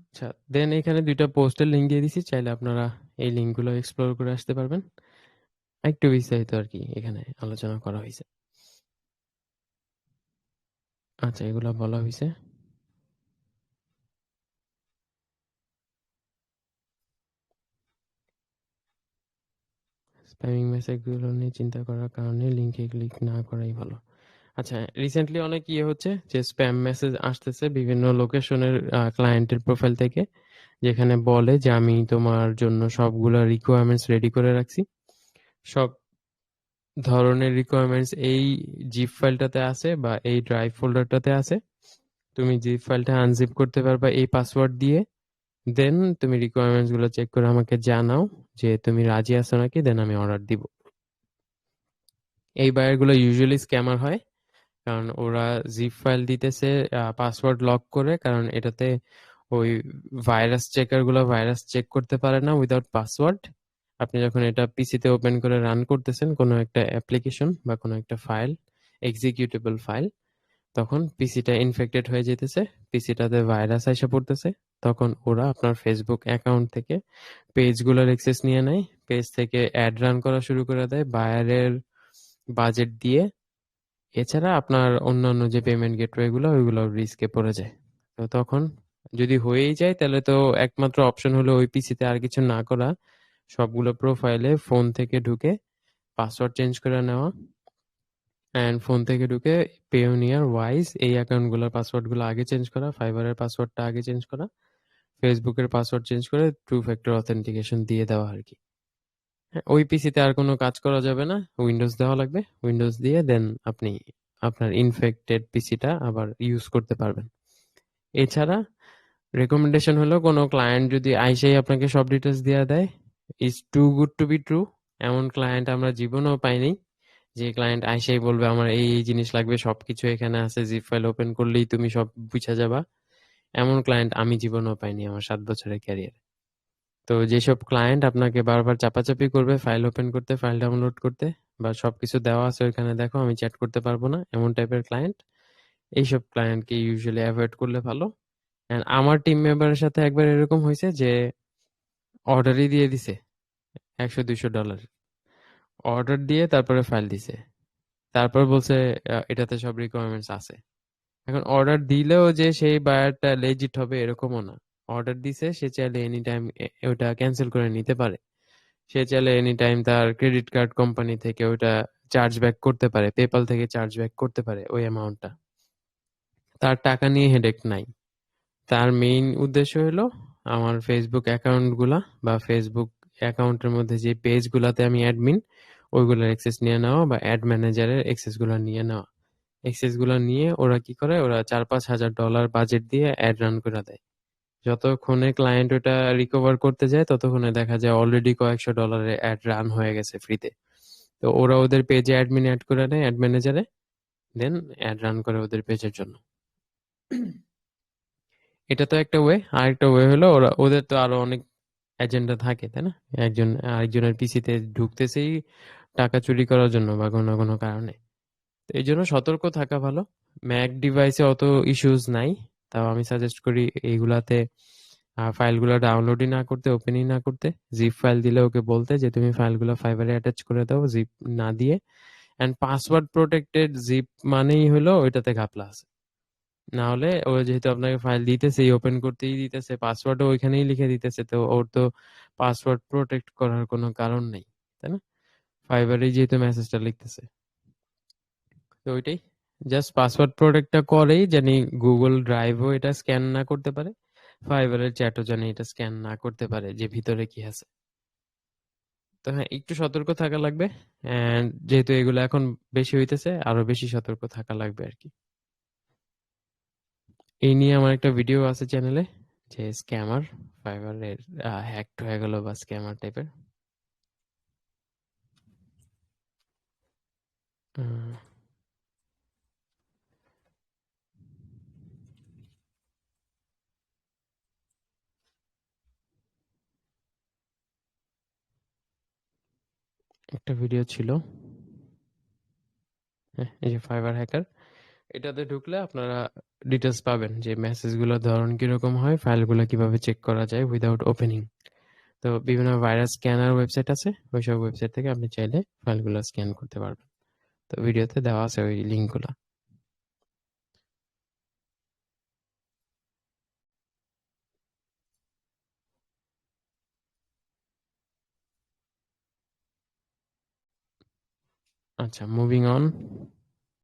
আচ্ছা, দেন এখানে ২ টা পোস্টের লিংক দিয়ে দিছি। চাইলে আপনারা এই লিংকগুলো এক্সপ্লোর করে আসতে পারবেন। একটু বিস্তারিত আরকি এখানে আলোচনা করা হইছে। আচ্ছা, এগুলা বলা হইছে। স্প্যামিং মেসেজগুলো নিয়ে চিন্তা করার কারণে লিংকে ক্লিক না করাই ভালো। আচ্ছা, রিসেন্টলি অনেক ইয়ে হচ্ছে যে স্প্যাম মেসেজ আসতেছে বিভিন্ন লোকেশনের ক্লায়েন্টের প্রোফাইল থেকে, যেখানে বলে যে আমি তোমার জন্য সবগুলা রিকোয়ারমেন্টস রেডি করে রাখছি। সব ধরনের রিকোয়ারমেন্টস এই জিপ ফাইলটাতে আছে বা এই ড্রাইভ ফোল্ডারটাতে আছে। তুমি জিপ ফাইলটা আনজিপ করতে পারবা এই পাসওয়ার্ড দিয়ে। দেন তুমি রিকোয়ারমেন্টস গুলো চেক করে আমাকে জানাও যে তুমি রাজি আছো নাকি, দেন আমি অর্ডার দিব। এই বায়ার গুলো ইউজুয়ালি স্ক্যামার হয়, কারণ ওরা জিপ ফাইল দিতেছে পাসওয়ার্ড লক করে, কারণ এটাতে ওই ভাইরাস চেকার গুলো ভাইরাস চেক করতে পারে না উইদাউট পাসওয়ার্ড। আপনি যখন এটা পিসিতে ওপেন করে রান করতেছেন কোনো একটা অ্যাপ্লিকেশন বা কোনো একটা ফাইল, এক্সিকিউটেবল ফাইল, তখন পিসিটা ইনফেক্টেড হয়ে যেতেছে, পিসিটাতে ভাইরাস এসে পড়তেছে। তখন ওরা আপনার ফেসবুক অ্যাকাউন্ট থেকে পেজগুলোর অ্যাক্সেস নিয়ে নেয়, পেজ থেকে অ্যাড রান করা শুরু করে দেয় বায়ারের বাজেট দিয়ে। এছাড়া আপনার অন্যান্য যে পেমেন্ট গেটওয়ে গুলো ওইগুলো রিস্কে পড়ে যায়। তো তখন যদি হয়েই যায় তাহলে তো একমাত্র অপশন হলো ওই পিসিতে আর কিছু না করা, সবগুলো প্রোফাইলে ফোন থেকে ঢুকে পাসওয়ার্ড চেঞ্জ করে নেওয়া, অ্যান্ড ফোন থেকে ঢুকে পেওনিয়ার ওয়াইজ এই অ্যাকাউন্টগুলোর পাসওয়ার্ডগুলো আগে চেঞ্জ করা, ফাইবারের পাসওয়ার্ডটা আগে চেঞ্জ করা, ফেসবুকের পাসওয়ার্ড চেঞ্জ করে টু ফ্যাক্টর অথেন্টিকেশন দিয়ে দেওয়া আর কি। হ্যাঁ, ওই পিসিতে আর কোনো কাজ করা যাবে না, উইন্ডোজ দেওয়া লাগবে। উইন্ডোজ দিয়ে দেন আপনি আপনার ইনফেক্টেড পিসিটা আবার ইউজ করতে পারবেন। এছাড়া রেকমেন্ডেশন হলো কোনো ক্লায়েন্ট যদি আইসেই আপনাকে সব ডিটেলস দিয়ে দেয়, is too good to be true. এমন ক্লায়েন্ট আমরা জীবনেও পাইনি, যে ক্লায়েন্ট আইসেই বলবে আমার এই এই জিনিস লাগবে, সবকিছু এখানে আছে, জিপ ফাইল ওপেন করলেই তুমি সব বুঝা যাবা। এমন ক্লায়েন্ট আমি জীবনেও পাইনি আমার 7 বছরের ক্যারিয়ারে। তো যেসব ক্লায়েন্ট আপনাকে বারবার চাপাচাপি করবে ফাইল ওপেন করতে, ফাইল ডাউনলোড করতে, বা সবকিছু দেওয়া আছে ওইখানে দেখো আমি চ্যাট করতে পারবো না, এমন টাইপের ক্লায়েন্ট, এইসব ক্লায়েন্টকে ইউজুয়ালি অ্যাভয়েড করলে ভালো। এন্ড আমার টিম মেম্বারের সাথে একবার এরকম হয়েছে যে অর্ডারই দিয়ে দিছে $100-200, অর্ডার দিয়ে তারপরে ফাইল দিছে, তারপর বলছে এটাতে সব রিকোয়ারমেন্টস আছে। এখন অর্ডার দিলেও যে সেই বায়ারটা লেজিট হবে এরকমও না। অর্ডার দিছে, সে চাইলে এনি টাইম ওটা ক্যান্সেল করে নিতে পারে। সে চাইলে এনি টাইম তার ক্রেডিট কার্ড কোম্পানি থেকে ওটা চার্জ ব্যাক করতে পারে, পেপাল থেকে চার্জ ব্যাক করতে পারে ওই অ্যামাউন্টটা। তার টাকা নিয়ে হেডেক নাই। তার মেইন উদ্দেশ্য হলো আমার ফেসবুক অ্যাকাউন্টগুলা বা ফেসবুক অ্যাকাউন্টের মধ্যে যে পেজগুলাতে আমি অ্যাডমিন, ওইগুলোর অ্যাক্সেস নিয়ে নেওয়া বা অ্যাড ম্যানেজারের অ্যাক্সেসগুলো নিয়ে নেওয়া। অ্যাক্সেসগুলো নিয়ে ওরা কি করে, ওরা $4-5 হাজার বাজেট দিয়ে অ্যাড রান করে দেয়। যতক্ষণে ক্লায়েন্ট ওটা রিকভার করতে যায় ততক্ষণে দেখা যায় অলরেডি কয়েকশো ডলারের অ্যাড রান হয়ে গেছে ফ্রিতে। তো ওরা ওদের পেজে অ্যাডমিন অ্যাড করে নেয় অ্যাড ম্যানেজারে, দেন অ্যাড রান করে ওদের পেজের জন্য। এটা তো একটা ওয়ে। আরেকটা ওয়ে হলো ওরা ওদের তো আরো অনেক এজেন্ডা থাকে, তাই না? একজন আরেকজনের পিসিতে ঢুকতেছেই টাকা চুরি করার জন্য বা কোনো কোনো কারণে। তো এই জন্য সতর্ক থাকা ভালো। ম্যাক ডিভাইসে অত ইস্যুস নাই, তাও আমি সাজেস্ট করি এইগুলাতে ফাইলগুলো ডাউনলোডই না করতে, ওপেনই না করতে। জিপ ফাইল দিলে ওকে বলতে যে তুমি ফাইলগুলো ফাইবারে অ্যাটাচ করে দাও, জিপ না দিয়ে। অ্যান্ড পাসওয়ার্ড প্রোটেক্টেড জিপ মানেই হলো ওইটাতে ঘাপলা আছে। না হলে ও যেহেতু আপনাকে ফাইল দিতেছে, ওপেন করতেই দিতেছে, পাসওয়ার্ডও ওইখানেই লিখে দিতেছে, তো ওর তো পাসওয়ার্ড প্রোটেক্ট করার কোনো কারণ নেই, তাই না? ফাইবারেই যেহেতু মেসেজটা লিখতেছে, তো ওইটাই জাস্ট পাসওয়ার্ড প্রোটেক্টটা করেই জানি গুগল ড্রাইভও এটা স্ক্যান না করতে পারে, ফাইবারের চ্যাটও জানি এটা স্ক্যান না করতে পারে যে ভিতরে কি আছে। তো হ্যাঁ, একটু সতর্ক থাকা লাগবে। এন্ড যেহেতু এগুলো এখন বেশি হইতেছে, আরো বেশি সতর্ক থাকা লাগবে আর কি। এই নিয়ে আমার একটা ভিডিও আছে চ্যানেলে, যে স্ক্যামার ফাইবারের হ্যাক হয়ে গেল বা স্ক্যামার টাইপের। একটা ভিডিও ছিল, হ্যাঁ, এই যে ফাইবার হ্যাকার, এটাতে ঢুকলে আপনারা ডিটেলস পাবেন যে মেসেজগুলোর ধরন কিরকম হয়, ফাইলগুলো কিভাবে চেক করা যায় উইদাউট ওপেনিং। তো বিভিন্ন ভাইরাস স্ক্যানার ওয়েবসাইট আছে, ওইসব ওয়েবসাইট থেকে আপনি চাইলে ফাইলগুলো স্ক্যান করতে পারবেন। তো ভিডিওতে দেওয়া আছে ওই লিঙ্কগুলো। আচ্ছা, মুভিং অন।